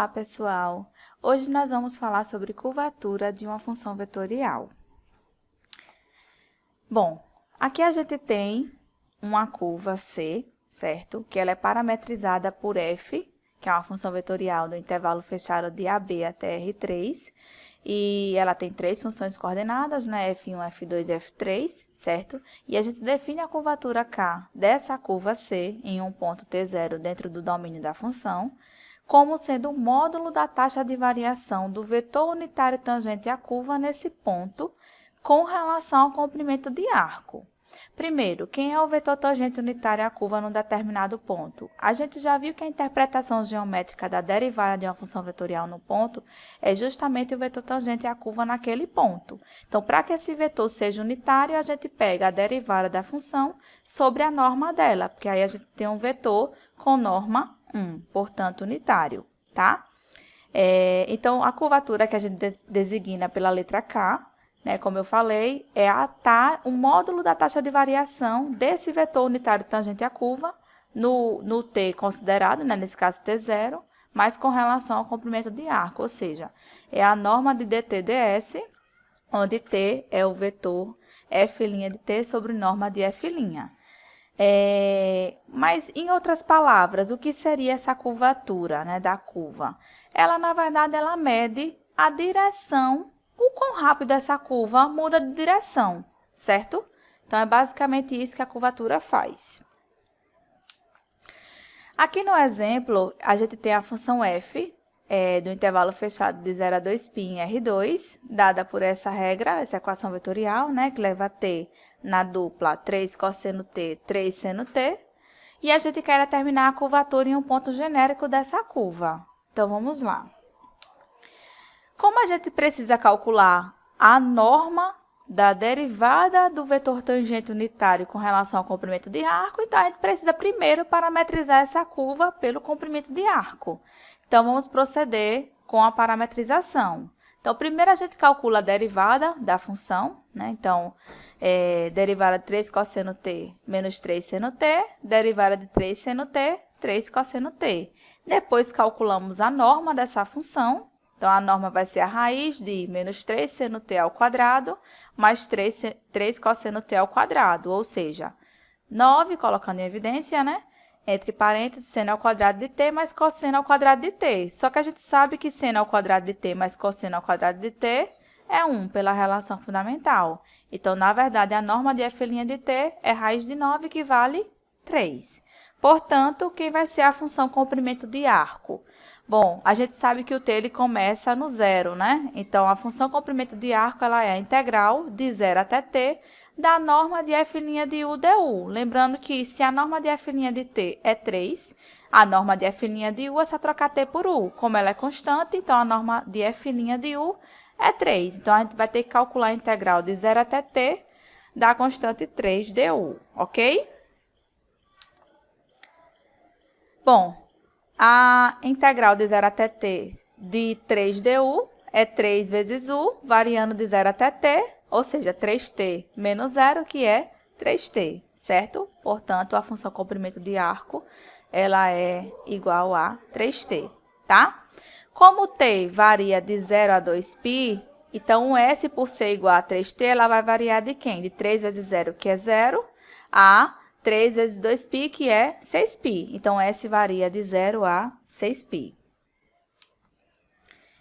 Olá, pessoal! Hoje nós vamos falar sobre curvatura de uma função vetorial. Bom, aqui a gente tem uma curva C, certo? Que ela é parametrizada por f, que é uma função vetorial do intervalo fechado de AB até R3, e ela tem três funções coordenadas, né? F1, F2 e F3, certo? E a gente define a curvatura K dessa curva C em um ponto T0 dentro do domínio da função, como sendo o módulo da taxa de variação do vetor unitário tangente à curva nesse ponto, com relação ao comprimento de arco. Primeiro, quem é o vetor tangente unitário à curva num determinado ponto? A gente já viu que a interpretação geométrica da derivada de uma função vetorial no ponto é justamente o vetor tangente à curva naquele ponto. Então, para que esse vetor seja unitário, a gente pega a derivada da função sobre a norma dela, porque aí a gente tem um vetor com norma 1, portanto, unitário, tá? Então, a curvatura que a gente designa pela letra K, né, como eu falei, é o módulo da taxa de variação desse vetor unitário tangente à curva, no T considerado, né, nesse caso T0, mas com relação ao comprimento de arco, ou seja, é a norma de dt ds, onde T é o vetor f' de T sobre norma de f'. Mas, em outras palavras, o que seria essa curvatura, né, da curva? Ela, na verdade, ela mede a direção, o quão rápido essa curva muda de direção, certo? Então, é basicamente isso que a curvatura faz. Aqui no exemplo, a gente tem a função f, do intervalo fechado de 0 a 2π em R2, dada por essa regra, essa equação vetorial, né, que leva a t na dupla 3 cosseno t, 3 seno t, e a gente quer determinar a curvatura em um ponto genérico dessa curva. Então, vamos lá. Como a gente precisa calcular a norma da derivada do vetor tangente unitário com relação ao comprimento de arco, então a gente precisa primeiro parametrizar essa curva pelo comprimento de arco. Então, vamos proceder com a parametrização. Então, primeiro a gente calcula a derivada da função, né? Então, derivada de 3 cosseno t menos 3 seno t, derivada de 3 seno t, 3 cosseno t. Depois, calculamos a norma dessa função. Então, a norma vai ser a raiz de menos 3 seno t ao quadrado mais 3 cosseno t ao quadrado, ou seja, 9, colocando em evidência, né? Entre parênteses, seno ao quadrado de t mais cosseno ao quadrado de t. Só que a gente sabe que seno ao quadrado de t mais cosseno ao quadrado de t é 1 pela relação fundamental. Então, na verdade, a norma de f' de t é raiz de 9, que vale 3. Portanto, quem vai ser a função comprimento de arco? Bom, a gente sabe que o t ele começa no zero, né? Então, a função comprimento de arco ela é a integral de 0 até t da norma de f' de u du. Lembrando que se a norma de f' de t é 3, a norma de f' de u é só trocar t por u. Como ela é constante, então a norma de f' de u é 3. Então, a gente vai ter que calcular a integral de 0 até t da constante 3 du, ok? Bom, a integral de 0 até t de 3 du é 3 vezes u, variando de 0 até t, ou seja, 3t menos 0, que é 3t, certo? Portanto, a função comprimento de arco, ela é igual a 3t, tá? Como t varia de 0 a 2π, então o s por ser igual a 3t, ela vai variar de quem? De 3 vezes 0, que é 0, a 3 vezes 2π, que é 6π. Então, s varia de 0 a 6π.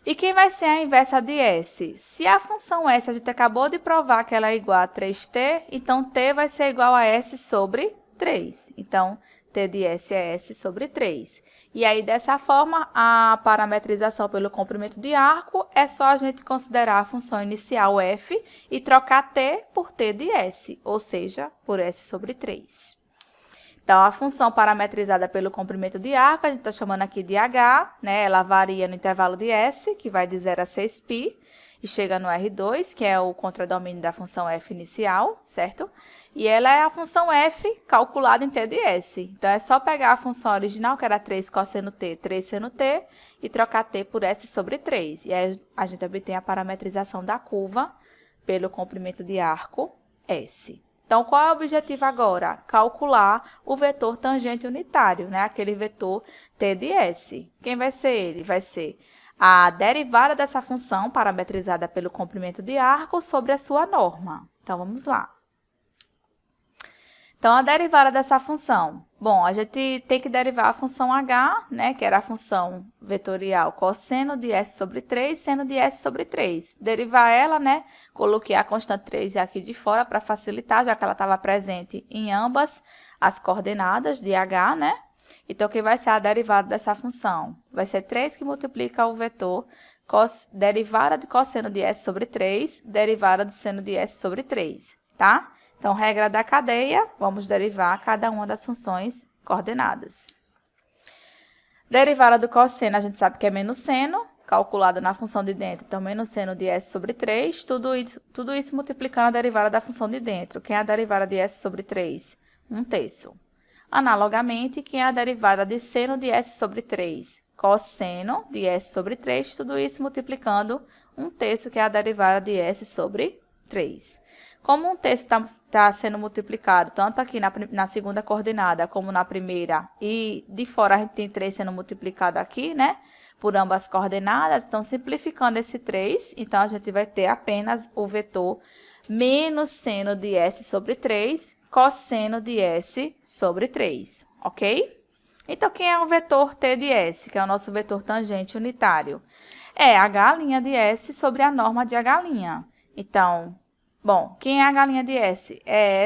E quem vai ser a inversa de s? Se a função s, a gente acabou de provar que ela é igual a 3t, então t vai ser igual a s sobre 3. Então, t de s é s sobre 3. E aí, dessa forma, a parametrização pelo comprimento de arco é só a gente considerar a função inicial f e trocar t por t de s, ou seja, por s sobre 3. Então, a função parametrizada pelo comprimento de arco, a gente está chamando aqui de h, né? Ela varia no intervalo de s, que vai de 0 a 6π, e chega no R2, que é o contradomínio da função f inicial, certo? E ela é a função f calculada em t de s. Então, é só pegar a função original, que era 3 cosseno t, 3 seno t, e trocar t por s sobre 3. E aí, a gente obtém a parametrização da curva pelo comprimento de arco s. Então, qual é o objetivo agora? Calcular o vetor tangente unitário, né? Aquele vetor t de s. Quem vai ser ele? Vai ser a derivada dessa função parametrizada pelo comprimento de arco sobre a sua norma. Então, vamos lá. Então, a derivada dessa função. Bom, a gente tem que derivar a função h, né, que era a função vetorial cosseno de s sobre 3, seno de s sobre 3. Derivar ela, né, coloquei a constante 3 aqui de fora para facilitar, já que ela estava presente em ambas as coordenadas de h, né? Então, o que vai ser a derivada dessa função? Vai ser 3 que multiplica o vetor derivada de cosseno de s sobre 3, derivada de seno de s sobre 3, tá? Então, regra da cadeia, vamos derivar cada uma das funções coordenadas. Derivada do cosseno, a gente sabe que é menos seno, calculada na função de dentro. Então, menos seno de s sobre 3, tudo isso multiplicando a derivada da função de dentro. Quem é a derivada de s sobre 3? 1/3. Analogamente, quem é a derivada de seno de s sobre 3? Cosseno de s sobre 3, tudo isso multiplicando 1/3, que é a derivada de s sobre 3. Como 1/3 está sendo multiplicado tanto aqui na segunda coordenada como na primeira, e de fora a gente tem 3 sendo multiplicado aqui, né? Por ambas coordenadas, então simplificando esse 3, então a gente vai ter apenas o vetor menos seno de s sobre 3, cosseno de s sobre 3, ok? Então, quem é o vetor t de s, que é o nosso vetor tangente unitário? É h' de s sobre a norma de h'. Então, bom, quem é a h' de s? É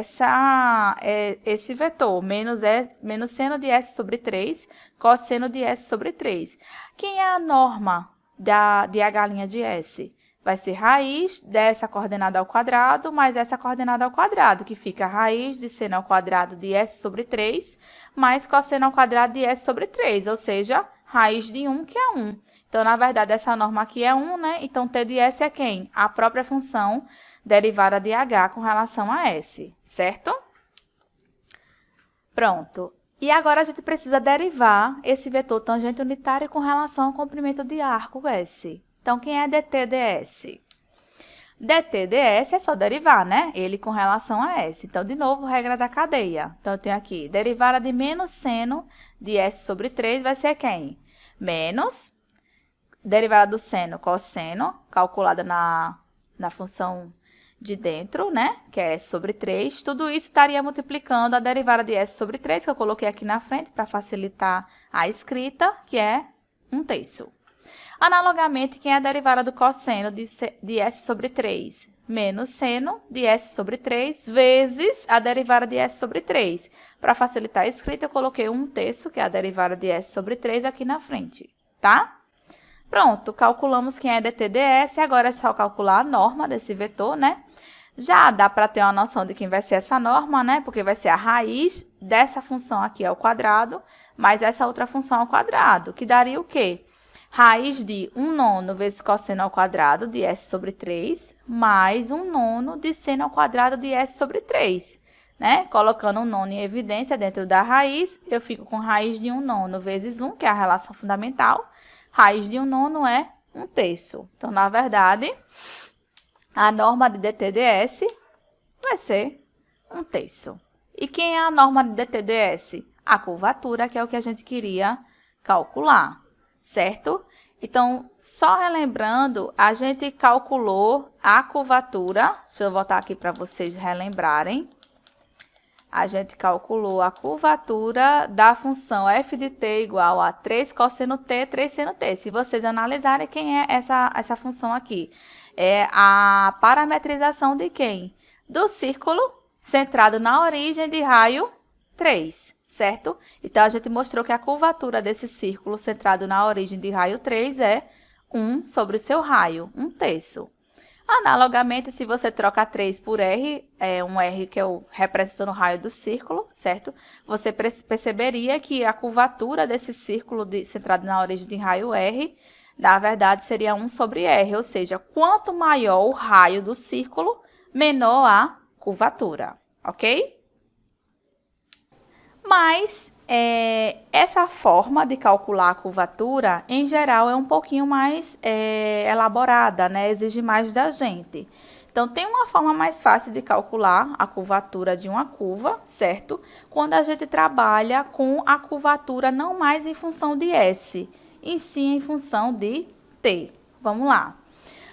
esse vetor, menos seno de s sobre 3, cosseno de s sobre 3. Quem é a norma de h' de s? Vai ser raiz dessa coordenada ao quadrado mais essa coordenada ao quadrado, que fica raiz de seno ao quadrado de s sobre 3, mais cosseno ao quadrado de s sobre 3, ou seja, raiz de 1, que é 1. Então, na verdade, essa norma aqui é 1, né? Então, t de s é quem? A própria função derivada de h com relação a s, certo? Pronto. E agora, a gente precisa derivar esse vetor tangente unitário com relação ao comprimento de arco s. Então, quem é dt ds? dt ds é só derivar, né? Ele com relação a s. Então, de novo, regra da cadeia. Então, eu tenho aqui, derivada de menos seno de s sobre 3 vai ser quem? Menos, derivada do seno, cosseno, calculada na função de dentro, né? Que é s sobre 3. Tudo isso estaria multiplicando a derivada de s sobre 3, que eu coloquei aqui na frente para facilitar a escrita, que é 1/3. Analogamente, quem é a derivada do cosseno de s sobre 3? Menos seno de s sobre 3 vezes a derivada de s sobre 3. Para facilitar a escrita, eu coloquei 1/3, que é a derivada de s sobre 3, aqui na frente, tá? Pronto, calculamos quem é dt ds, agora é só calcular a norma desse vetor, né? Já dá para ter uma noção de quem vai ser essa norma, né? Porque vai ser a raiz dessa função aqui ao quadrado, mais essa outra função ao quadrado, que daria o quê? Raiz de 1/9 vezes cosseno ao quadrado de s sobre 3, mais 1/9 de seno ao quadrado de s sobre 3. Né? Colocando 1/9 em evidência dentro da raiz, eu fico com raiz de 1/9 vezes 1, que é a relação fundamental. Raiz de 1/9 é 1/3. Então, na verdade, a norma de dt ds vai ser 1/3. E quem é a norma de dt ds? A curvatura, que é o que a gente queria calcular, certo? Então, só relembrando, a gente calculou a curvatura. Deixa eu voltar aqui para vocês relembrarem. A gente calculou a curvatura da função f de t igual a 3 cosseno t, 3 seno t. Se vocês analisarem, quem é essa função aqui? É a parametrização de quem? Do círculo centrado na origem de raio 3, certo? Então, a gente mostrou que a curvatura desse círculo centrado na origem de raio 3 é 1 sobre o seu raio, 1/3. Analogamente, se você troca 3 por R, um R que é representando o raio do círculo, certo? Você perceberia que a curvatura desse círculo centrado na origem de raio R, na verdade, seria 1 sobre R, ou seja, quanto maior o raio do círculo, menor a curvatura, ok? Mas essa forma de calcular a curvatura, em geral, é um pouquinho mais elaborada, né? Exige mais da gente. Então, tem uma forma mais fácil de calcular a curvatura de uma curva, certo? Quando a gente trabalha com a curvatura não mais em função de S, e sim em função de T. Vamos lá.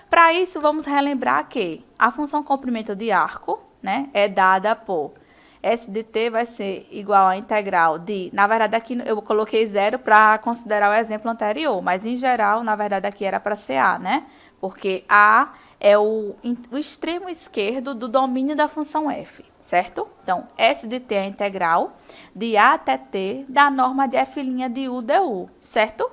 Para isso, vamos relembrar que a função comprimento de arco, né, é dada por S de t vai ser igual à integral de... Na verdade, aqui eu coloquei zero para considerar o exemplo anterior, mas em geral, na verdade, aqui era para ser A, né? Porque A é o extremo esquerdo do domínio da função f, certo? Então, S de t é a integral de A até t da norma de f' de u du, certo?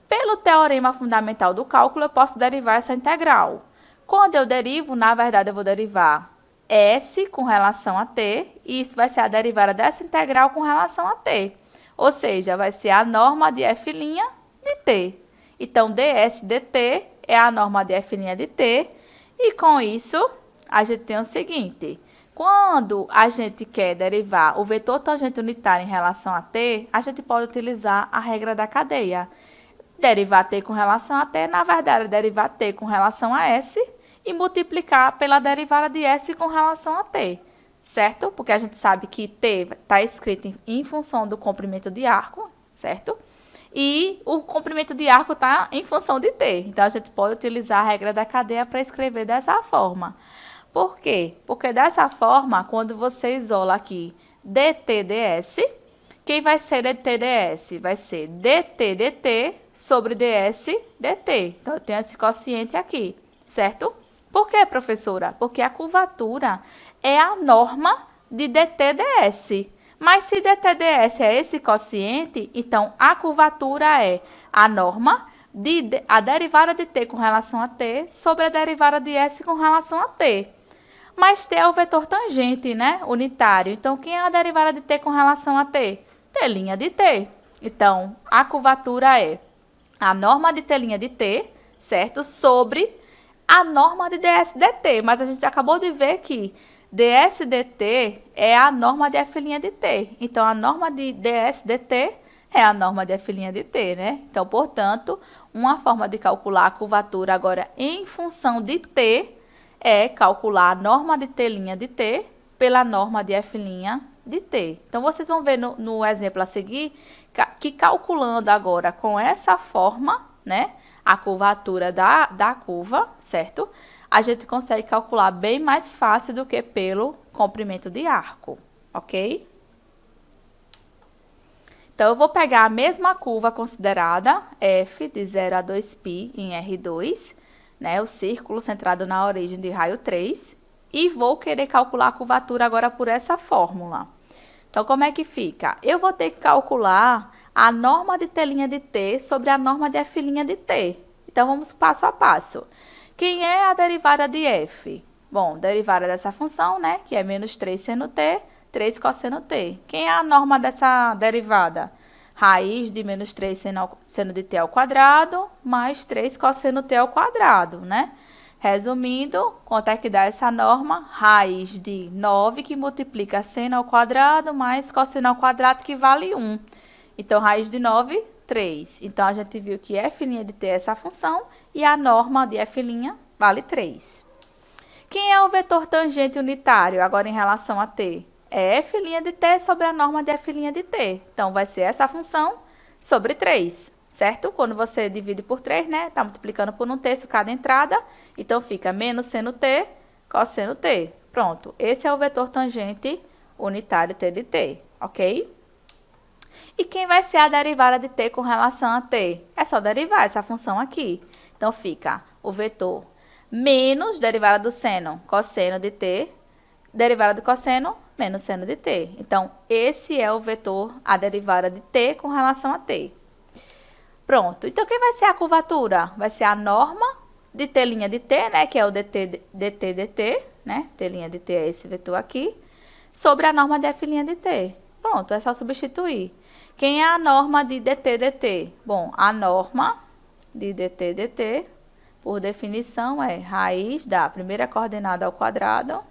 Pelo teorema fundamental do cálculo, eu posso derivar essa integral. Quando eu derivo, na verdade, eu vou derivar S com relação a t, e isso vai ser a derivada dessa integral com relação a t. Ou seja, vai ser a norma de f' de t. Então, ds dt é a norma de f' de t, e com isso, a gente tem o seguinte: quando a gente quer derivar o vetor tangente unitário em relação a t, a gente pode utilizar a regra da cadeia. Derivar t com relação a t, na verdade, é derivar t com relação a s, e multiplicar pela derivada de S com relação a t, certo? Porque a gente sabe que t está escrito em função do comprimento de arco, certo? E o comprimento de arco está em função de t. Então, a gente pode utilizar a regra da cadeia para escrever dessa forma. Por quê? Porque dessa forma, quando você isola aqui dt ds, quem vai ser dt ds? Vai ser dt dt sobre ds dt. Então, eu tenho esse quociente aqui, certo? Por quê, professora? Porque a curvatura é a norma de dt/ds. Mas se dt/ds é esse quociente, então a curvatura é a norma de a derivada de t com relação a t sobre a derivada de s com relação a t. Mas t é o vetor tangente, né? Unitário. Então, quem é a derivada de t com relação a t? T' de t. Então, a curvatura é a norma de t' de t, certo? Sobre a norma de ds dt, mas a gente acabou de ver que ds dt é a norma de f' de t. Então, a norma de ds dt é a norma de f' de t, né? Então, portanto, uma forma de calcular a curvatura agora em função de t é calcular a norma de t' de t pela norma de f' de t. Então, vocês vão ver no exemplo a seguir que calculando agora com essa forma, né, a curvatura da curva, certo? A gente consegue calcular bem mais fácil do que pelo comprimento de arco, ok? Então, eu vou pegar a mesma curva considerada, f de 0 a 2π em R2, né, o círculo centrado na origem de raio 3, e vou querer calcular a curvatura agora por essa fórmula. Então, como é que fica? Eu vou ter que calcular a norma de t' de t sobre a norma de f' de t. Então, vamos passo a passo. Quem é a derivada de f? Bom, derivada dessa função, né, que é menos 3 seno t, 3 cosseno t. Quem é a norma dessa derivada? Raiz de menos 3 seno de t ao quadrado, mais 3 cosseno t ao quadrado, né? Resumindo, quanto é que dá essa norma? Raiz de 9, que multiplica seno ao quadrado, mais cosseno ao quadrado, que vale 1. Então, raiz de 9, 3. Então, a gente viu que f' de t é essa função e a norma de f' vale 3. Quem é o vetor tangente unitário agora em relação a t? É f' de t sobre a norma de f' de t. Então, vai ser essa função sobre 3, certo? Quando você divide por 3, né? Está multiplicando por 1/3 cada entrada. Então, fica menos seno t, cosseno t. Pronto. Esse é o vetor tangente unitário t de t, ok? E quem vai ser a derivada de t com relação a t? É só derivar essa função aqui. Então, fica o vetor menos derivada do seno, cosseno de t, derivada do cosseno, menos seno de t. Então, esse é o vetor, a derivada de t com relação a t. Pronto. Então, quem vai ser a curvatura? Vai ser a norma de t' de t, né, que é o dt dt, né? T' de t é esse vetor aqui, sobre a norma de f' de t. Pronto, é só substituir. Quem é a norma de dt dt? Bom, a norma de dt dt, por definição, é raiz da primeira coordenada ao quadrado,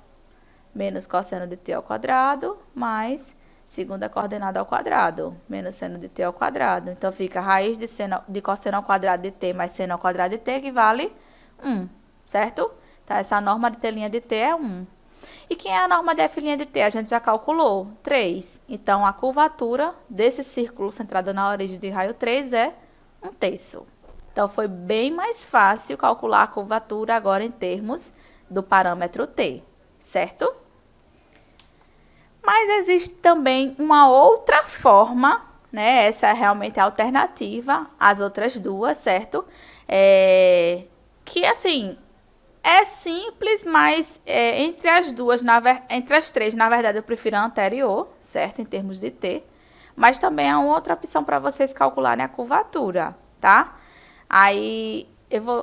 menos cosseno de t ao quadrado, mais segunda coordenada ao quadrado, menos seno de t ao quadrado. Então, fica raiz de cosseno ao quadrado de t mais seno ao quadrado de t, que vale 1, certo? Tá? Essa norma de T' de T é 1. E quem é a norma de F' de T? A gente já calculou, 3. Então, a curvatura desse círculo centrado na origem de raio 3 é 1/3. Então, foi bem mais fácil calcular a curvatura agora em termos do parâmetro T, certo? Mas existe também uma outra forma, né? Essa é realmente a alternativa às outras duas, certo? Que, assim, é simples, mas entre as duas, entre as três, na verdade, eu prefiro a anterior, certo? Em termos de T. Mas também há uma outra opção para vocês calcularem a curvatura, tá? Aí,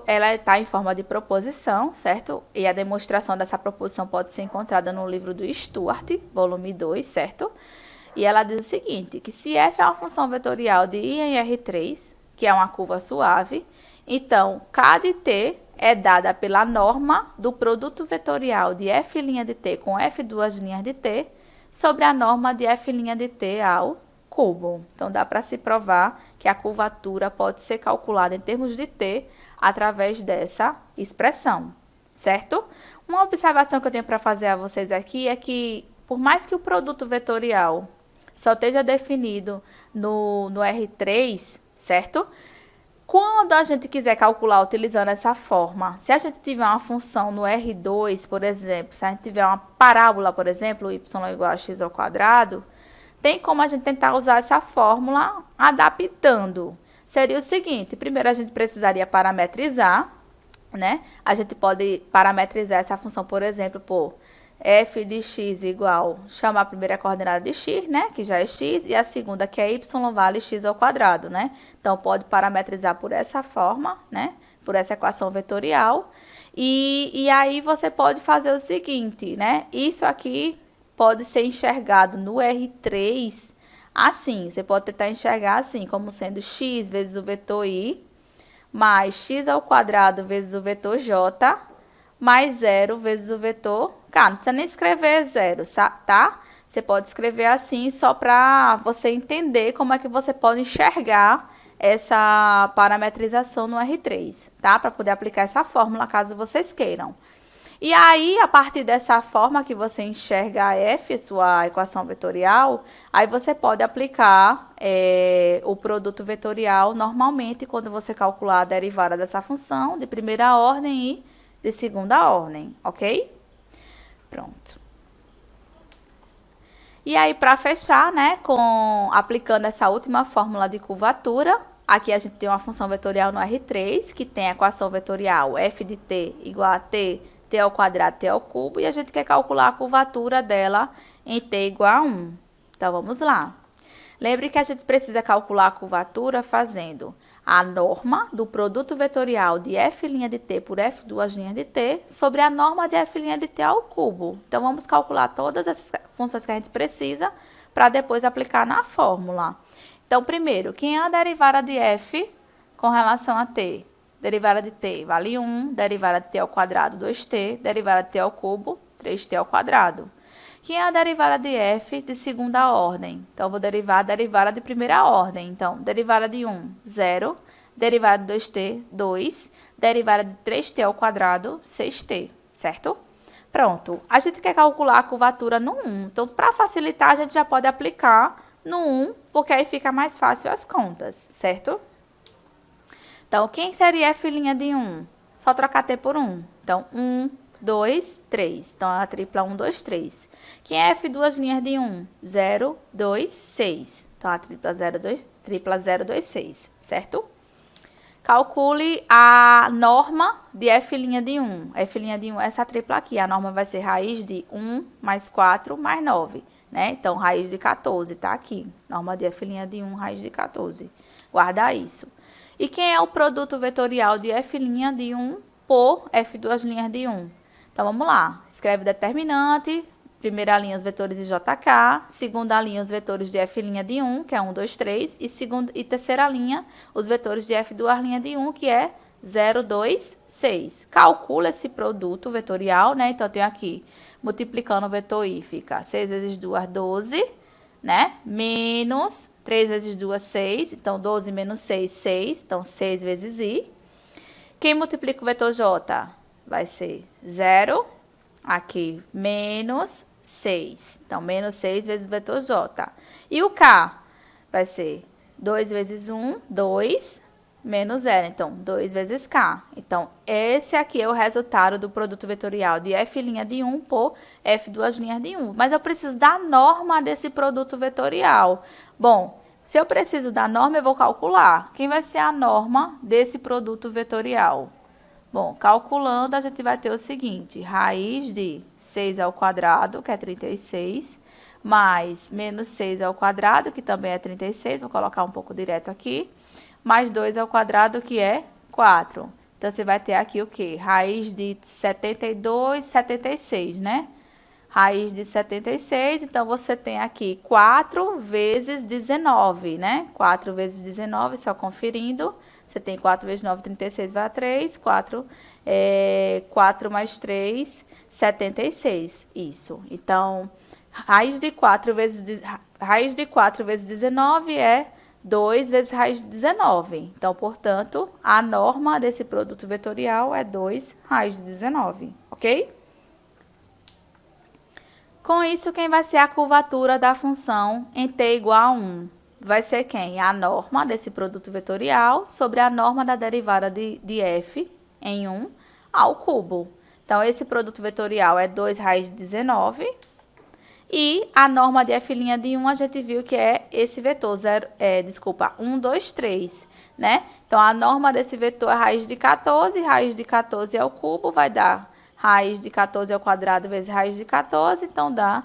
ela está em forma de proposição, certo? E a demonstração dessa proposição pode ser encontrada no livro do Stuart, volume 2, certo? E ela diz o seguinte, que se f é uma função vetorial de I em R3, que é uma curva suave, então, K de T é dada pela norma do produto vetorial de F' de T com F duas linhas de T sobre a norma de F' de T ao cubo. Então, dá para se provar que a curvatura pode ser calculada em termos de T através dessa expressão, certo? Uma observação que eu tenho para fazer a vocês aqui é que, por mais que o produto vetorial só esteja definido no R3, certo? Quando a gente quiser calcular utilizando essa forma, se a gente tiver uma função no R2, por exemplo, se a gente tiver uma parábola, por exemplo, y igual a x ao quadrado, tem como a gente tentar usar essa fórmula adaptando. Seria o seguinte, primeiro a gente precisaria parametrizar, né? A gente pode parametrizar essa função, por exemplo, por f de x igual, chamar a primeira coordenada de x, né? Que já é x, e a segunda, que é y, vale x ao quadrado, né? Então, pode parametrizar por essa forma, né? Por essa equação vetorial. E aí, você pode fazer o seguinte, né? Isso aqui pode ser enxergado no R3 assim. Você pode tentar enxergar assim, como sendo x vezes o vetor i, mais x ao quadrado vezes o vetor j, mais 0 vezes o vetor k. Não precisa nem escrever 0, tá? Você pode escrever assim só para você entender como é que você pode enxergar essa parametrização no R3, tá? Para poder aplicar essa fórmula, caso vocês queiram. E aí, a partir dessa forma que você enxerga a f, sua equação vetorial, aí você pode aplicar o produto vetorial normalmente quando você calcular a derivada dessa função de primeira ordem e de segunda ordem, ok? Pronto. E aí, para fechar, né, aplicando essa última fórmula de curvatura, aqui a gente tem uma função vetorial no R3, que tem a equação vetorial f de t igual a t ao quadrado, t ao cubo, e a gente quer calcular a curvatura dela em t igual a 1. Então, vamos lá. Lembre que a gente precisa calcular a curvatura fazendo a norma do produto vetorial de f' de t por f duas linhas de t sobre a norma de f' de t ao cubo. Então, vamos calcular todas essas funções que a gente precisa para depois aplicar na fórmula. Então, primeiro, quem é a derivada de f com relação a t? Derivada de t vale 1, derivada de t ao quadrado, 2t, derivada de t ao cubo, 3t ao quadrado. Quem é a derivada de f de segunda ordem? Então, eu vou derivar a derivada de primeira ordem. Então, derivada de 1, 0, derivada de 2t, 2, derivada de 3t ao quadrado, 6t, certo? Pronto. A gente quer calcular a curvatura no 1. Então, para facilitar, a gente já pode aplicar no 1, porque aí fica mais fácil as contas, certo? Então, quem seria f' de 1? Só trocar t por 1. Então, 1, 2, 3. Então, é a tripla 1, 2, 3. Quem é f duas linhas de 1? 0, 2, 6. Então, a tripla 0, 2, 6, certo? Calcule a norma de f' de 1. F' de 1 é essa tripla aqui. A norma vai ser raiz de 1 mais 4 mais 9, né? Então, raiz de 14, tá aqui. Norma de f' de 1, raiz de 14. Guarda isso. E quem é o produto vetorial de f' de 1 por f duas linhas de 1? Então, vamos lá. Escreve determinante, primeira linha os vetores de JK, segunda linha os vetores de f' de 1, que é 1, 2, 3, e terceira linha os vetores de f duas linhas de 1, que é 0, 2, 6. Calcula esse produto vetorial, né? Então, eu tenho aqui, multiplicando o vetor i, fica 6 vezes 2, 12, né? Menos 3 vezes 2, 6. Então, 12 menos 6, 6. Então, 6 vezes i. Quem multiplica o vetor j? vai ser 0, aqui, menos 6. Então, menos 6 vezes o vetor J. E o K vai ser 2 vezes 1, 2, menos 0. Então, 2 vezes K. Então, esse aqui é o resultado do produto vetorial de F' de 1 por F duas linhas de 1. Mas eu preciso da norma desse produto vetorial. Bom, se eu preciso da norma, eu vou calcular. Quem vai ser a norma desse produto vetorial? Bom, calculando, a gente vai ter o seguinte, raiz de 6 ao quadrado, que é 36, mais menos 6 ao quadrado, que também é 36, vou colocar um pouco direto aqui, mais 2 ao quadrado, que é 4. Então, você vai ter aqui o quê? Raiz de 72, 76, né? Raiz de 76, então, você tem aqui 4 vezes 19, né? 4 vezes 19, só conferindo. Você tem 4 vezes 9, 36, vai a 3. 4 mais 3, 76. Isso. Então, raiz de 4 vezes 19 é 2 vezes raiz de 19. Então, portanto, a norma desse produto vetorial é 2 raiz de 19, ok? Com isso, quem vai ser a curvatura da função em t igual a 1? Vai ser quem? A norma desse produto vetorial sobre a norma da derivada de f em 1 ao cubo. Então, esse produto vetorial é 2 raiz de 19. E a norma de f' de 1, a gente viu que é esse vetor, 1, 2, 3, né? Então, a norma desse vetor é raiz de 14, raiz de 14 ao cubo vai dar raiz de 14 ao quadrado vezes raiz de 14, então dá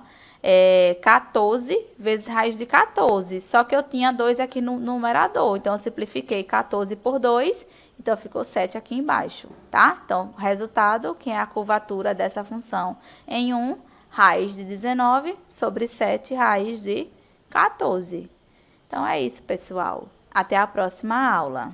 14 vezes raiz de 14. Só que eu tinha 2 aqui no numerador, então eu simplifiquei 14 por 2, então ficou 7 aqui embaixo, tá? Então, resultado, que é a curvatura dessa função em 1, raiz de 19 sobre 7 raiz de 14. Então, é isso, pessoal. Até a próxima aula.